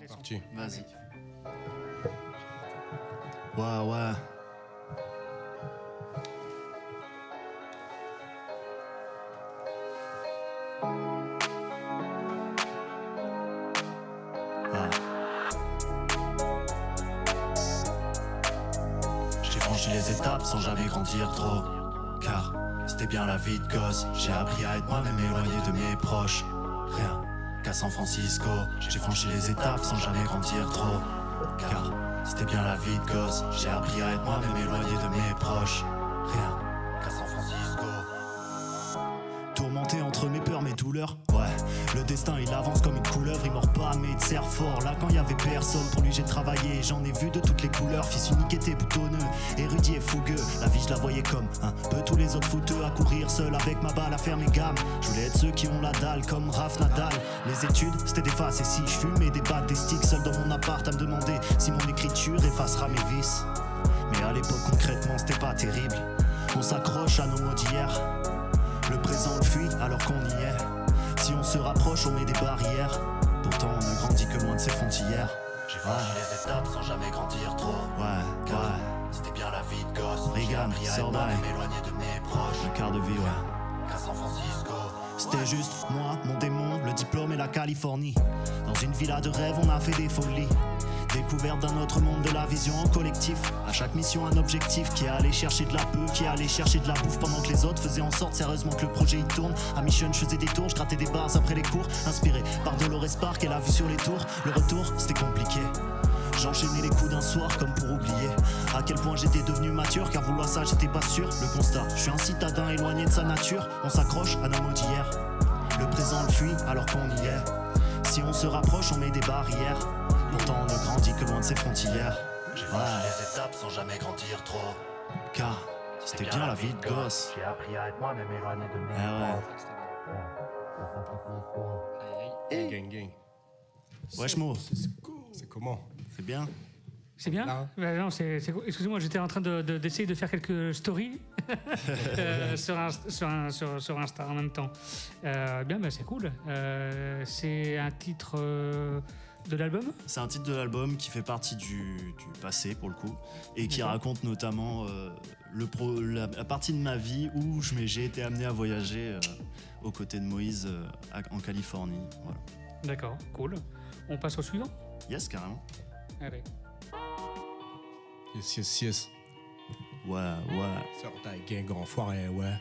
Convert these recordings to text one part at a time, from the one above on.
C'est parti. Vas-y. Ouais. J'ai franchi les étapes sans jamais grandir trop, car c'était bien la vie de gosse. J'ai appris à être moi-même éloigné de mes proches. Rien qu'à San Francisco, j'ai franchi les étapes sans jamais grandir trop, car c'était bien la vie de gosse. J'ai appris à être moi-même éloigné de mes proches. Rien qu'à San Francisco. Tourmenté entre mes peurs, mes douleurs. Ouais, le destin il avance comme une couleuvre. Il mord pas mais il te serre fort. Là quand y avait personne, pour lui j'ai travaillé. J'en ai vu de toutes les couleurs. Fils unique était boutonneux, érudit et fougueux. La vie je la voyais comme un peu tous les autres fouteux. À courir seul avec ma balle, à faire mes gammes. Je voulais être ceux qui ont la dalle comme Raph Nadal. Les études c'était des faces. Et si je fumais des battes, des sticks seul dans mon appart à me demander si mon écriture effacera mes vices. Mais à l'époque concrètement c'était pas terrible. On s'accroche à nos mots d'hier. Le présent le fuit alors qu'on y est. Si on se rapproche on met des barrières. Pourtant on ne grandit que loin de ses frontières. J'ai franchi les étapes sans jamais grandir trop. Ouais. C'était bien la vie de gosse. Regan, Sorda, m'éloigner de mes proches. Un quart de vie, ouais. Qu'à San Francisco. C'était juste moi, mon démon, le diplôme et la Californie. Dans une villa de rêve on a fait des folies. Découverte d'un autre monde, de la vision en collectif. À chaque mission un objectif, qui est allé chercher de la peur, qui est allé chercher de la bouffe pendant que les autres faisaient en sorte sérieusement que le projet il tourne. À Mission je faisais des tours, je grattais des barres après les cours. Inspiré par Dolores Park et la vue sur les tours. Le retour c'était compliqué. J'enchaînais les coups d'un soir comme pour oublier à quel point j'étais devenu mature, car vouloir ça j'étais pas sûr. Le constat, je suis un citadin éloigné de sa nature. On s'accroche à nos mots d'hier. Le présent le fuit alors qu'on y est. Si on se rapproche on met des barrières. Pourtant on ne grandit que loin de ses frontières. J'ai franchi les étapes sans jamais grandir trop, car c'était bien la vie de gosse. J'ai appris à être moi-même éloigné de mes Gang, gang, gang. Wesh Mo, C'est comment? c'est bien. C'est bien Là. Non, c'est cool. Excusez-moi, j'étais en train d'essayer de faire quelques stories sur Insta en même temps. Bien, c'est cool. C'est un titre de l'album? C'est un titre de l'album qui fait partie du passé pour le coup et qui raconte notamment la partie de ma vie où j'ai été amené à voyager aux côtés de Moïse en Californie. Voilà. D'accord, cool. On passe au suivant? Yes, carrément. Allez. Yes. Ouais. Sors ta gang, enfoiré, ouais.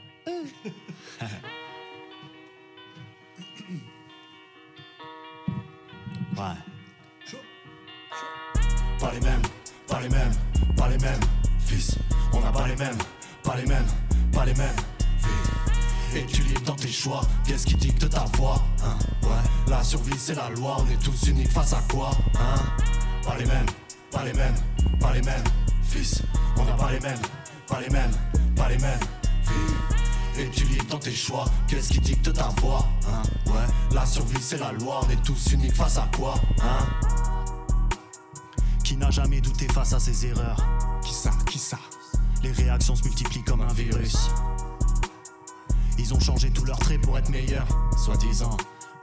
Ouais. Pas les mêmes, fils. On n'a pas les mêmes, pas les mêmes vies. Et tu libre dans tes choix, qu'est-ce qui dicte ta voix, hein? Ouais, la survie c'est la loi, on est tous uniques face à quoi, hein? Pas les mêmes, fils. On n'a pas les mêmes vies. Et tu libre dans tes choix, qu'est-ce qui dicte ta voix, hein? Ouais, la survie c'est la loi, on est tous uniques face à quoi, hein? Qui n'a jamais douté face à ses erreurs? Qui ça? Les réactions se multiplient comme un virus. Ils ont changé tous leurs traits pour être meilleurs, soi-disant.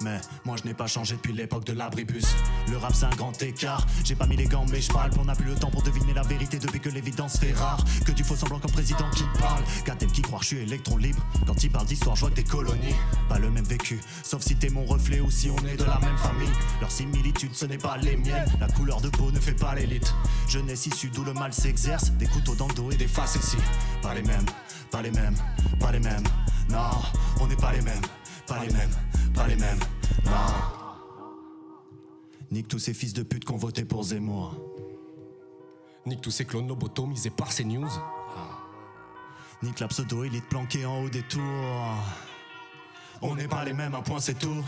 Mais moi je n'ai pas changé depuis l'époque de l'abribus. Le rap c'est un grand écart. J'ai pas mis les gants mais je parle. On n'a plus le temps pour deviner la vérité depuis que l'évidence fait rare. Que du faux semblant comme président qui parle. Qu'a-t-elle qui croit que je suis électron libre? Quand il parle d'histoire je vois que des colonies. Pas le même vécu, sauf si t'es mon reflet ou si on est de la même famille. Leur similitude ce n'est pas les miennes. La couleur de peau ne fait pas l'élite. Jeunesse issue d'où le mal s'exerce. Des couteaux dans le dos et des faces ici. Pas les mêmes. Non, on n'est pas les mêmes. Non. Nique tous ces fils de pute qu'on voté pour Zemmour. Nique tous ces clones lobotomisés par ces news. Nique la pseudo-élite planquée en haut des tours. On n'est pas les mêmes, un point c'est tout.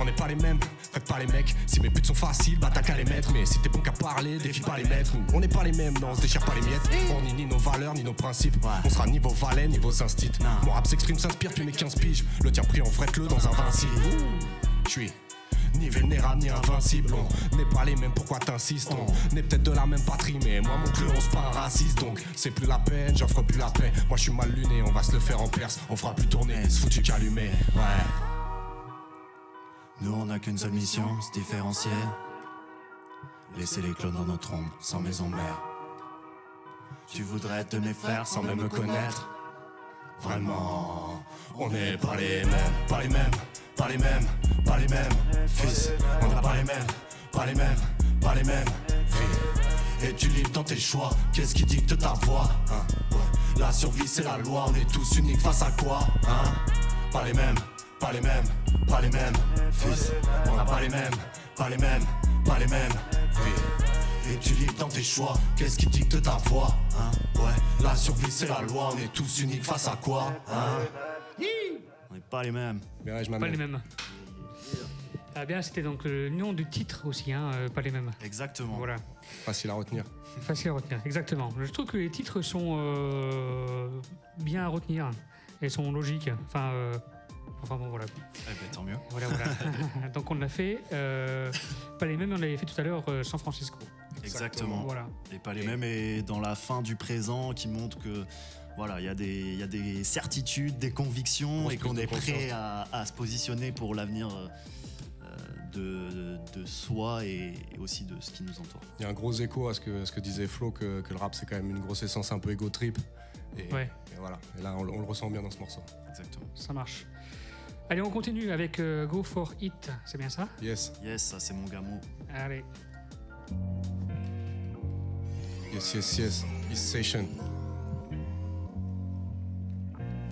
On n'est pas les mêmes, faites pas les mecs. Si mes putes sont faciles, bah t'as qu'à les mettre. Mais si t'es bon qu'à parler, défie pas les maîtres. Nous, on n'est pas les mêmes, non, on se déchire pas les miettes. On nie ni nos valeurs, ni nos principes. On sera niveau valet, niveau instits. Mon rap s'exprime, s'inspire, puis mes 15 piges. Le tien pris en vrette-le dans un Vinci. J'suis ni vulnérable, ni invincible. On n'est pas les mêmes, pourquoi t'insistes? On est peut-être de la même patrie, mais moi mon clan, on se pas un raciste. Donc c'est plus la peine, j'offre plus la paix. Moi je suis mal luné, on va se le faire en Perse. On fera plus tourner, ce foutu qu'allumer. Ouais. Nous on a qu'une seule mission, se différencier. laisser les clones dans notre ombre, sans maison mère. Tu voudrais te mes frères sans même me connaître. Vraiment, on n'est pas les mêmes, pas les mêmes, pas les mêmes, pas les mêmes. Fils, on n'est pas les mêmes, pas les mêmes, pas les mêmes. Fils, et tu libre dans tes choix, qu'est-ce qui dicte ta voix, hein? Ouais. La survie c'est la loi, on est tous uniques face à quoi, hein? Pas les mêmes, pas les mêmes, pas les mêmes. Fils, on n'a pas les mêmes, pas les mêmes, pas les mêmes. Fils, et tu libre dans tes choix, qu'est-ce qui dicte ta voix, hein? Ouais, la survie c'est la loi, on est tous uniques face à quoi, hein? On n'est pas les mêmes. Mais je Pas les mêmes. Ah bien, c'était donc le nom du titre aussi, hein, pas les mêmes. Exactement. Voilà. Facile à retenir. Facile à retenir, exactement. Je trouve que les titres sont bien à retenir et sont logiques. Enfin bon, voilà. Eh ben, tant mieux. Voilà. Donc on l'a fait. Pas les mêmes, on l'avait fait tout à l'heure, San Francisco. Exactement. Voilà. Et pas les mêmes, et dans la fin du présent qui montre que voilà, il y a des certitudes, des convictions, et qu'on est prêt à se positionner pour l'avenir de soi et aussi de ce qui nous entoure. Il y a un gros écho à ce que disait Flo, que le rap c'est quand même une grosse essence un peu égo trip. Et voilà. Et là on le ressent bien dans ce morceau. Exactement. Ça marche. Allez, on continue avec Go For It, c'est bien ça? Yes. Yes, ça c'est mon gamin. Allez. Yes. East Station.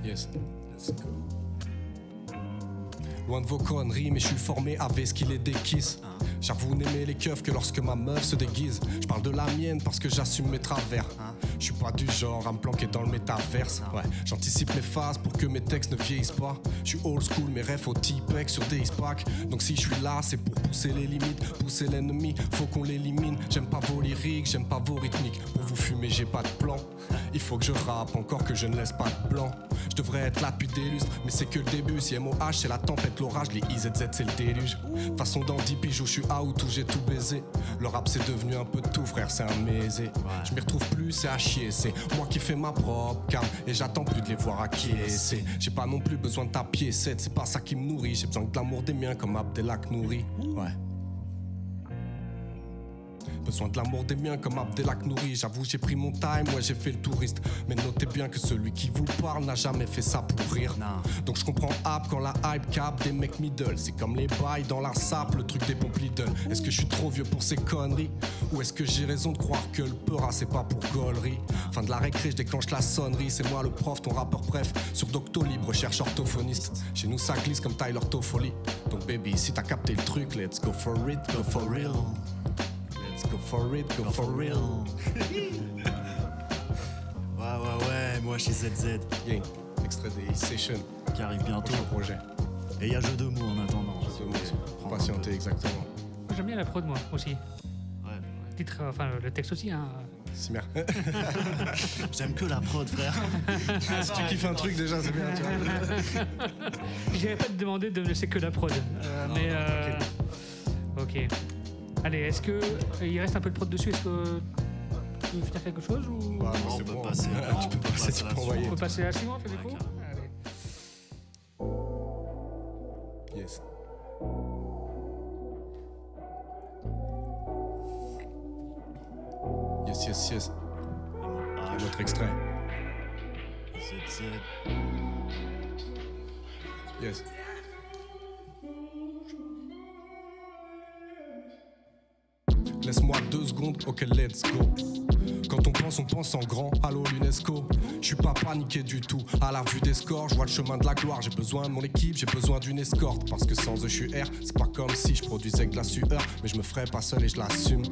Yes. Let's go. Loin de vos conneries, mais je suis formé avec ce qu'il est des kisses. J'avoue n'aimer les keufs que lorsque ma meuf se déguise. Je parle de la mienne parce que j'assume mes travers. Je suis pas du genre à me planquer dans le métaverse. Ouais, j'anticipe mes phases pour que mes textes ne vieillissent pas. Je suis old school, mes refs au T-Pex sur des packs. Donc si je suis là, c'est pour pousser les limites, pousser l'ennemi, faut qu'on l'élimine. J'aime pas vos lyriques, j'aime pas vos rythmiques. Pour vous fumer, j'ai pas de plan. Il faut que je rappe, encore que je ne laisse pas de blanc. Je devrais être là depuis des lustres, mais c'est que le début. Si MOH c'est la tempête, l'orage, les IZZ c'est le déluge. Façon dans 10 piges où je suis out, où j'ai tout baisé. Le rap c'est devenu un peu de tout, frère, c'est un mésé. Je m'y retrouve plus, c'est à chier. C'est moi qui fais ma propre cam et j'attends plus de les voir acquiescer. J'ai pas non plus besoin de ta piécette, c'est pas ça qui me nourrit. J'ai besoin de l'amour des miens comme Abdelak Nouri. Ouais. Besoin de l'amour des miens comme Abdelak Nouri. J'avoue j'ai pris mon time, ouais j'ai fait le touriste. Mais notez bien que celui qui vous parle n'a jamais fait ça pour rire. Donc je comprends Ab quand la hype cap des mecs middle. C'est comme les bails dans la sape, le truc des pompes Lidl. Est-ce que je suis trop vieux pour ces conneries? Ou est-ce que j'ai raison de croire que le peura c'est pas pour gaulerie? Fin de la récré, je déclenche la sonnerie. C'est moi le prof, ton rappeur préf. Sur Doctolib, recherche orthophoniste. Chez nous ça glisse comme Tyler Toffoli. Donc baby, si t'as capté le truc, let's go for it, go for real. Let's go for it, go for real. Ouais, moi chez ZZ. Yeah. Extrait des Session qui arrive bientôt. Projet. Et il y a jeu de mots en attendant. Jeu de mots, patienter exactement. J'aime bien la prod moi aussi. Ouais. Titre, enfin le texte aussi. Hein. Simer. J'aime que la prod, frère. Si tu kiffes un truc déjà, c'est bien. Tu vois. Je n'irais pas te demander de me laisser que la prod. Mais ok. Allez, est-ce que il reste un peu de prod dessus? Est-ce que tu veux faire quelque chose ou... Bah, on c'est peut bon. passer. Tu peux passer, tu peux envoyer. On peut passer à la suivante, du coup? Allez. Yes. Yes. Et notre extrait. ZZ. Yes. Laisse-moi 2 secondes, ok let's go. Quand on pense en grand, allô l'UNESCO. Je suis pas paniqué du tout, à la vue des scores, je vois le chemin de la gloire. J'ai besoin de mon équipe, j'ai besoin d'une escorte. Parce que sans eux je suis R, c'est pas comme si je produisais de la sueur. Mais je me ferais pas seul et je l'assume.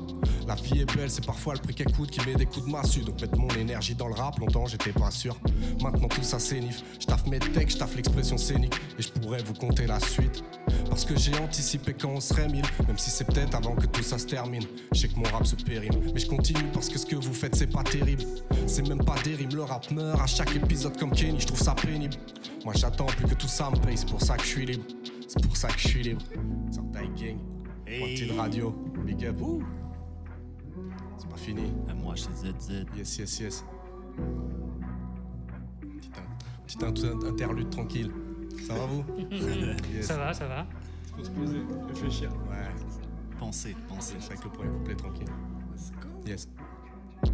La vie est belle, c'est parfois le prix qu'elle coûte qui met des coups de massue. Donc mettre mon énergie dans le rap, longtemps j'étais pas sûr. Maintenant tout ça s'éniffe, je taffe mes textes, je taffe l'expression scénique. Et je pourrais vous conter la suite. Parce que j'ai anticipé quand on serait 1000. Même si c'est peut-être avant que tout ça se termine. Je sais que mon rap se périme, mais je continue parce que ce que vous faites c'est pas terrible. C'est même pas des rimes, le rap meurt à chaque épisode comme Kenny, je trouve ça pénible. Moi j'attends plus que tout ça me paye, c'est pour ça que je suis libre. C'est pour ça que je suis libre. Sortail Gang, Quantile Radio, big up. C'est pas fini. Et moi chez ZZ. Yes. Petit interlude tranquille. Ça va vous? Yes. Ça va. Faut se poser, réfléchir. Ouais. Pensez. Avec le premier couplet tranquille. Yes.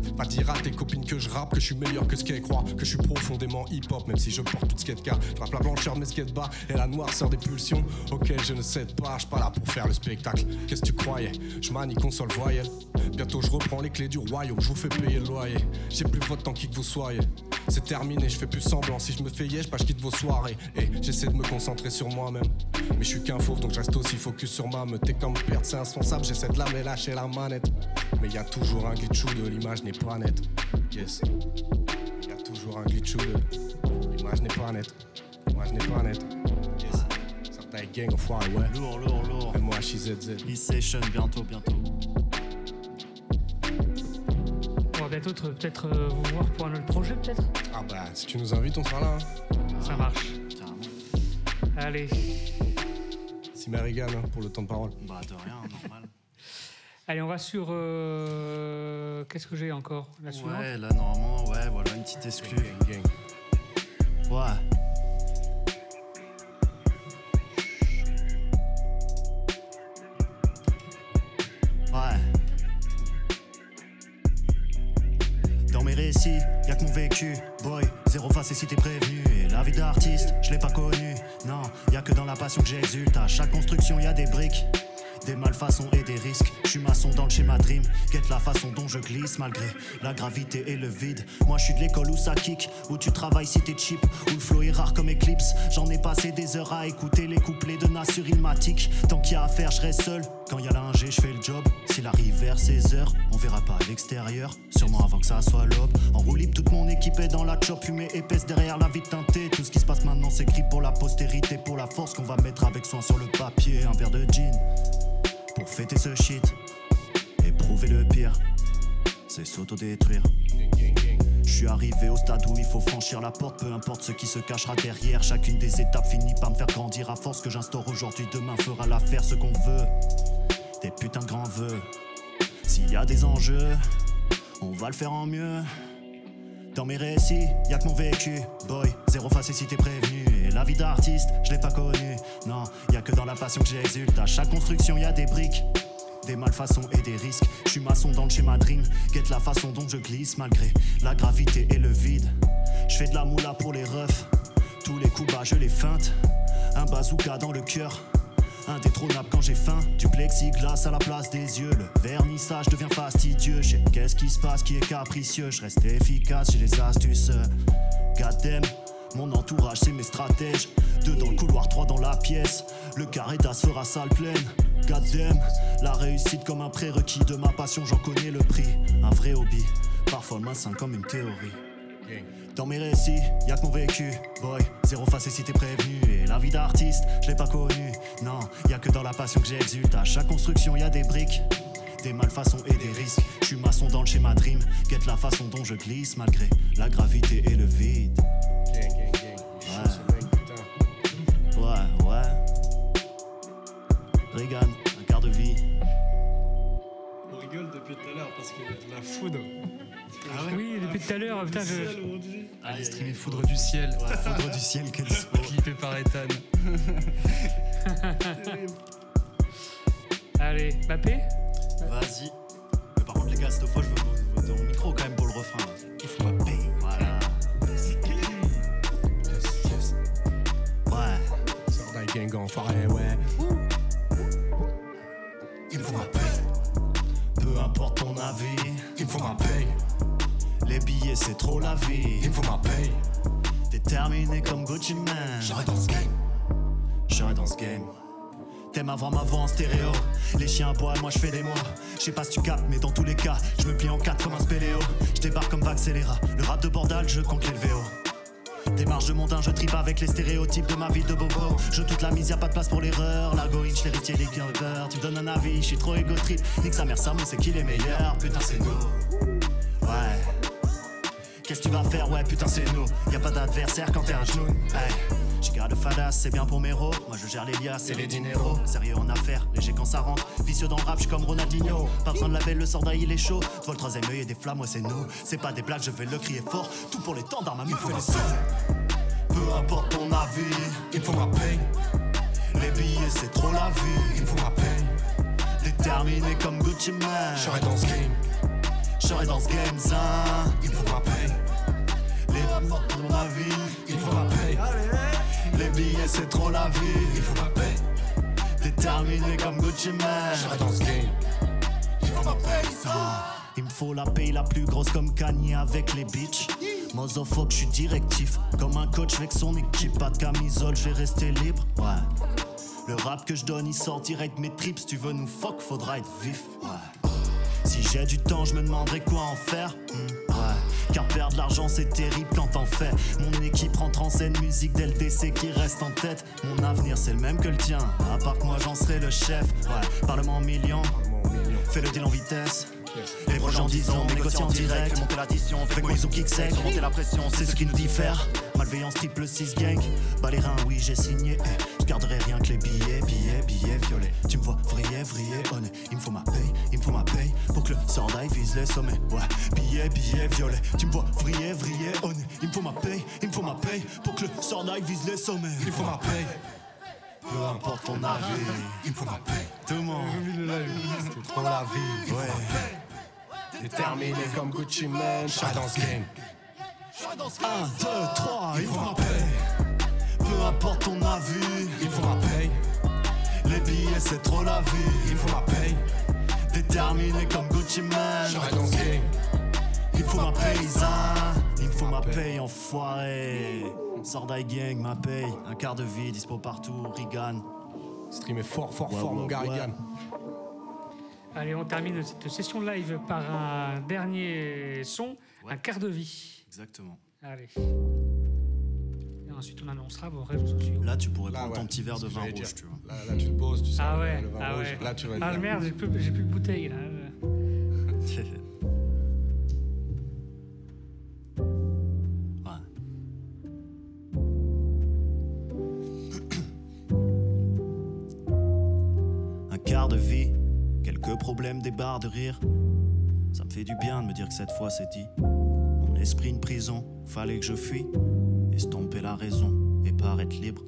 Fais pas dire à tes copines que je rappe, que je suis meilleur que ce qu'elles croient, que je suis profondément hip-hop, même si je porte toute skatecar. Je rappe la blancheur de mes skates-bas et la noirceur des pulsions. Ok, je ne cède pas, je suis pas là pour faire le spectacle. Qu'est-ce que tu croyais? Je manie console voyelle. Bientôt je reprends les clés du royaume, je vous fais payer le loyer. J'ai plus votre temps qui que vous soyez. C'est terminé, je fais plus semblant. Si je me fais yèche, je quitte vos soirées. Et j'essaie de me concentrer sur moi-même. Mais je suis qu'un fauve, donc je reste aussi focus sur ma meute. T'es comme perte, c'est insensable, j'essaie de la mais lâcher la manette. Mais y a toujours un glitchou de l'image n'est pas nette. Yes. Y a toujours un glitchou de l'image n'est pas nette. L'image n'est pas nette. Yes. Certains gang enfoirés, ouais. Lourd. MOHIZZ. East Station, bientôt. On va bientôt peut-être vous voir pour un autre projet, peut-être. Ah bah, si tu nous invites, on sera là. Hein. Ça marche. Carrément. Allez. Si Marigan, hein, pour le temps de parole. Bah de rien, normal. Allez, on va sur... Qu'est-ce que j'ai encore? La suivante. Ouais, là normalement, ouais, voilà, une petite exclue. Gang. Ouais. Dans mes récits, y'a que mon vécu. Boy, zéro face et si t'es prévenu. Et la vie d'artiste, je l'ai pas connue. Non, y'a que dans la passion que j'exulte. À chaque construction, y'a des briques, des malfaçons et des risques. Je suis maçon dans le schéma dream. Guette la façon dont je glisse malgré la gravité et le vide. Moi je suis de l'école où ça kick, où tu travailles si t'es cheap, où le flow est rare comme Eclipse. J'en ai passé des heures à écouter les couplets de Nassur Ilmatic. Tant qu'il y a à faire, je reste seul. Quand y a l'ingé, je fais le job. S'il arrive vers 16h, on verra pas à l'extérieur. Sûrement avant que ça soit l'aube. En roue libre, toute mon équipe est dans la chop. Fumée épaisse derrière la vie teintée. Tout ce qui se passe maintenant s'écrit pour la postérité, pour la force qu'on va mettre avec soin sur le papier. Un verre de gin pour fêter ce shit et prouver le pire, c'est s'autodétruire. Je suis arrivé au stade où il faut franchir la porte, peu importe ce qui se cachera derrière. Chacune des étapes finit par me faire grandir. À force que j'instaure aujourd'hui, demain fera l'affaire. Ce qu'on veut, des putains de grands vœux. S'il y a des enjeux, on va le faire en mieux. Dans mes récits, y'a que mon vécu. Boy, zéro face et si t'es prévenu. Et la vie d'artiste, je l'ai pas connue. Non, y'a que dans la passion que j'exulte. À chaque construction, y'a des briques, des malfaçons et des risques. Je suis maçon dans le schéma dream. Guette la façon dont je glisse malgré la gravité et le vide. Je fais de la moula pour les refs. Tous les coups bas, je les feinte. Un bazooka dans le cœur, indétrônable quand j'ai faim. Du plexiglas à la place des yeux. Le vernissage devient fastidieux. Je sais qu'est-ce qui se passe qui est capricieux. Je reste efficace, j'ai les astuces. Goddamn, mon entourage c'est mes stratèges. 2 dans le couloir, 3 dans la pièce. Le carré d'as fera salle pleine. Goddamn, la réussite comme un prérequis. De ma passion j'en connais le prix. Un vrai hobby, parfois malsain comme une théorie. Dans mes récits, y'a que mon vécu. Boy, zéro face et si t'es prévenu. Et la vie d'artiste, je l'ai pas connue. Non, y'a que dans la passion que j'exulte. À chaque construction, y'a des briques, des malfaçons et des risques. Je suis maçon dans le schéma dream. Guette la façon dont je glisse malgré la gravité et le vide. Ouais. Regan, un quart de vie. On rigole depuis tout à l'heure parce que la foudre. Ah ouais. Oui, depuis tout à l'heure, putain, Allez streamer Foudre du ciel. Ouais, Foudre du ciel, quel sport. Clippé par Ethan. Allez, Mbappé. Vas-y. Mais par contre, les gars, cette fois, je veux dans mon micro quand même pour le refrain. Il faut ma paye. Voilà. Yes. Ouais. Sors d'un gang enfoiré, ouais. Il me faut ma paye. Peu importe ton avis, Il me faut ma paye. les billets c'est trop la vie. Il me faut ma paye. Déterminé comme Gucci Man. J'arrête dans ce game. J'aurais dans ce game. T'aimes avoir ma voix en stéréo. Les chiens aboient, moi je fais des mois. Je sais pas si tu captes, mais dans tous les cas, je me plie en 4 comme un spéléo. Je débarque comme Vaxelera. Le rap de Bordal, je compte les LVO. Démarche de montagne, je tripe avec les stéréotypes de ma vie de bobo. Je toute la mise, y'a pas de place pour l'erreur. L'algorithme, l'héritier, les cœurs. Tu me donnes un avis, je suis trop égo trip. Nique sa mère, Samu, c'est qui les meilleurs? Putain, c'est nous. Ouais. Qu'est-ce que tu vas faire? Ouais, putain, c'est nous. Y'a pas d'adversaire quand t'es un genou. Hey. J'ai garde fadas, c'est bien pour mes ros. Moi je gère les liasses et les dineros. Sérieux en affaires, léger quand ça rentre. Vicieux dans le rap, j'suis comme Ronaldinho. Pas besoin de label, le sorda il est chaud. Toi le troisième œil et des flammes, ouais c'est nous. C'est pas des blagues, je vais le crier fort. Tout pour les temps d'armes, il faut les sons. Peu importe ton avis, Il me faut ma paye. les billets c'est trop la vie. Il me faut ma paye. Déterminé Déterminé comme Gucci Mane. J'serai dans ce game. J'serai dans ce game, ça. Il faut ma paye. Les morts pour ma vie. Il faut ma paye. Les billets c'est trop la vie. Il faut ma paye. Déterminé comme Gucci Mane. J'serai dans ce game. Il faut ma paye. Il me faut la paye la plus grosse comme Kanye avec les bitches. Motherfuck, je suis directif. Comme un coach avec son équipe. Pas de camisole, je vais rester libre. Ouais. Le rap que je donne, il sort direct mes tripes. Si tu veux nous fuck, faudra être vif. Ouais. Si j'ai du temps, je me demanderai quoi en faire. Ouais. Car perdre l'argent, c'est terrible quand t'en fais. Mon équipe rentre en scène, musique d'LTC qui reste en tête. Mon avenir, c'est le même que le tien. À part que moi, j'en serai le chef. Ouais. Parlement en millions. Fais le deal en vitesse. Les proches en 10 ans, négocier en direct. Monter l'addition, avec Moïse ou kick sec. Monter la pression, c'est ce qui nous diffère. Malveillance triple 6 gang. Bas les reins, oui j'ai signé. Je garderai rien que les billets violets. Tu me vois vriller, honnête. Il me faut ma paye, pour que le sordaille vise les sommets. Ouais, billets violets. Tu me vois vriller, honnête. Il me faut ma paye, pour que le sordaille vise les sommets. Il faut ma paye. Peu importe ton avis, Il me faut ma paye. tout le monde. C'est trop la vie. Ouais. Déterminé comme Gucci Mane. J'serai dans ce game. 1, 2, 3, il faut ma paye. Peu importe ton avis, Il me faut ma paye. les billets c'est trop la vie. Il me faut ma paye. Déterminé comme Gucci Mane. J'serai dans ce game. Il faut ma paye, ça. Il me faut ma paye, enfoiré. Sordaille gang, ma paye. Un quart de vie, dispo partout, Regan. Streamer fort, Ouais, mon gars, ouais. Regan. Allez, on termine cette session live par un dernier son, un quart de vie. Exactement. Allez. Et ensuite, on annoncera vos réseaux sociaux. Là, tu pourrais Là, prendre ouais, ton petit verre c'est de ce que vin j'allais rouge, dire. tu vois. Là, tu te poses, tu sais. Ah ouais, le vin ah rouge. ouais. Là, tu vas Ah dire. merde, j'ai plus de bouteille là. Un quart de vie, quelques problèmes, des barres de rire. Ça me fait du bien de me dire que cette fois c'est dit. Mon esprit une prison, fallait que je fuis. Estomper la raison et paraître libre.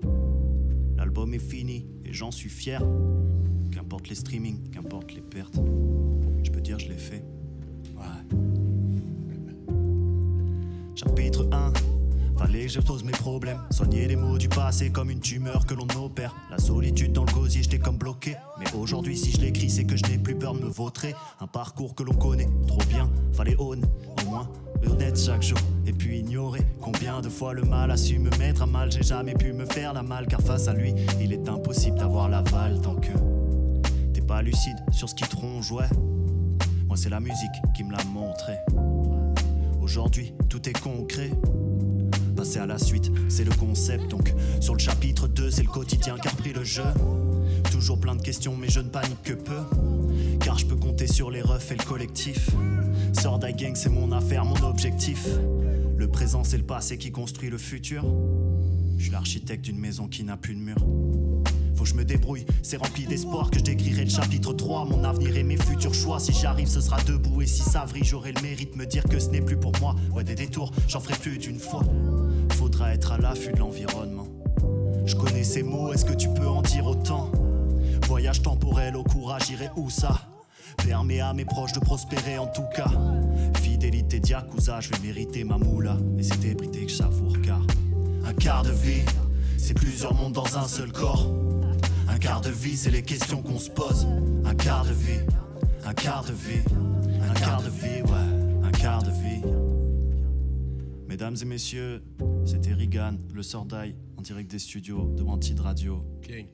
L'album est fini et j'en suis fier. Qu'importe les streamings, qu'importe les pertes. Je peux dire je l'ai fait. Ouais. Chapitre 1. Fallait que je pose mes problèmes. Soigner les maux du passé comme une tumeur que l'on opère. La solitude dans le gosier, j'étais comme bloqué. Mais aujourd'hui, si je l'écris, c'est que je n'ai plus peur de me vautrer. Un parcours que l'on connaît trop bien. Fallait au moins honnête chaque jour. Et puis ignorer combien de fois le mal a su me mettre à mal. J'ai jamais pu me faire la malle, car face à lui, il est impossible d'avoir l'aval tant que t'es pas lucide sur ce qui te ronge, ouais. Moi, c'est la musique qui me l'a montré. Aujourd'hui, tout est concret. Passer à la suite, c'est le concept. Donc sur le chapitre 2, c'est le quotidien qu'a repris le jeu. Toujours plein de questions, mais je ne panique que peu. Car je peux compter sur les refs et le collectif. Sordaille gang, c'est mon affaire, mon objectif. Le présent, c'est le passé qui construit le futur. Je suis l'architecte d'une maison qui n'a plus de mur. Faut que je me débrouille, c'est rempli d'espoir que je décrirai le chapitre 3. Mon avenir et mes futurs choix, si j'arrive ce sera debout. Et si ça vrille, j'aurai le mérite de me dire que ce n'est plus pour moi. Ouais, des détours, j'en ferai plus d'une fois. Faudra être à l'affût de l'environnement. Je connais ces mots, est-ce que tu peux en dire autant? Voyage temporel, au courage, j'irai où ça? Permet à mes proches de prospérer en tout cas. Fidélité d'Yakuza, je vais mériter ma moula. Et c'est débridé que je savoure car un quart de vie, c'est plusieurs mondes dans un seul corps. Un quart de vie, c'est les questions qu'on se pose. Un quart de vie, un quart de vie, un quart de vie, ouais, un quart de vie. Mesdames et messieurs, c'était Regan, le Sordaille, en direct des studios de Wanted Radio. Gang.